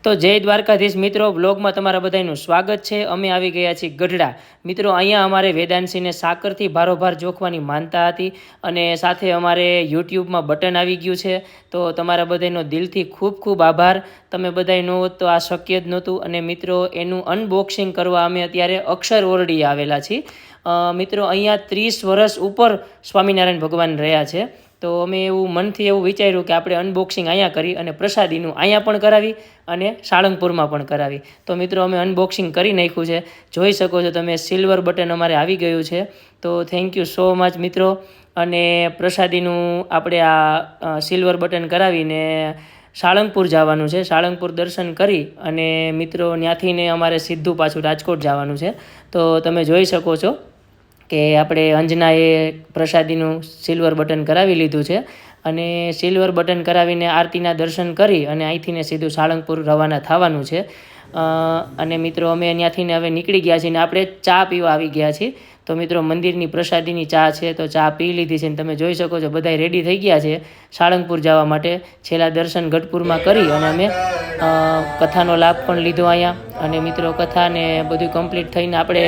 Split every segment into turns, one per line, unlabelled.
તો જય દ્વારકાધીશ મિત્રો, બ્લોગમાં તમારા બધાનું સ્વાગત છે। અમે આવી ગયા છીએ ગઢડા। મિત્રો અહીંયા અમારે વેદાંતસિંહને સાકરથી ભારોભાર જોખવાની માનતા હતી અને સાથે અમારે યુટ્યુબમાં બટન આવી ગયું છે। તો તમારા બધાનો દિલથી ખૂબ ખૂબ આભાર। તમે બધાય ન હોત તો આ શક્ય જ નહોતું। અને મિત્રો એનું અનબોક્સિંગ કરવા અમે અત્યારે અક્ષર ઓરડીએ આવેલા છીએ। મિત્રો અહીંયા 30 વર્ષ ઉપર સ્વામિનારાયણ ભગવાન રહ્યા છે। તો અમે એવું મનથી એવું વિચાર્યું કે આપણે અનબોક્સિંગ અહીંયા કરી અને પ્રસાદીનું અહીંયા પણ કરાવી અને સાળંગપુરમાં પણ કરાવી। તો મિત્રો અમે અનબોક્સિંગ કરી નાખ્યું છે, જોઈ શકો છો તમે, સિલ્વર બટન અમારે આવી ગયું છે। તો થેન્ક યુ સો મચ મિત્રો। અને પ્રસાદીનું આપણે આ સિલ્વર બટન કરાવીને સાળંગપુર જવાનું છે। સાળંગપુર દર્શન કરી અને મિત્રો ત્યાંથીને અમારે સીધું પાછું રાજકોટ જવાનું છે। તો તમે જોઈ શકો છો કે આપણે અંજનાએ પ્રસાદીનું સિલ્વર બટન કરાવી લીધું છે અને સિલ્વર બટન કરાવીને આરતીના દર્શન કરી અને અહીંથીને સીધું સાળંગપુર રવાના થવાનું છે। અને મિત્રો અમે ત્યાંથીને હવે નીકળી ગયા છીએ ને આપણે ચા પીવા આવી ગયા છીએ। તો મિત્રો મંદિરની પ્રસાદીની ચા છે, તો ચા પી લીધી છે ને તમે જોઈ શકો છો બધા રેડી થઈ ગયા છે સાળંગપુર જવા માટે। છેલ્લા દર્શન ગઢપુરમાં કરી અને અમે કથાનો લાભ પણ લીધો અહીંયા। અને મિત્રો કથાને બધું કમ્પ્લીટ થઈને આપણે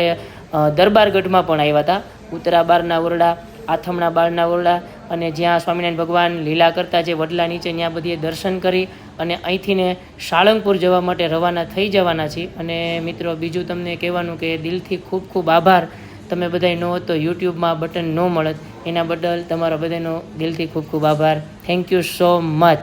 દરબારગઢમાં પણ આવ્યા હતા। ઉત્તરા બારના ઓરડા, આથમણા બારના ઓરડા અને જ્યાં સ્વામિનારાયણ ભગવાન લીલા કરતા જે વડલા નીચે ત્યાં બધીએ દર્શન કરી અને અહીંથીને સાળંગપુર જવા માટે રવાના થઈ જવાના છીએ। અને મિત્રો બીજું તમને કહેવાનું કે દિલથી ખૂબ ખૂબ આભાર। તમે બધાય ન હોત તો યુટ્યુબમાં બટન ન મળત, એના બદલ તમારા બધાનો દિલથી ખૂબ ખૂબ આભાર। Thank you so much.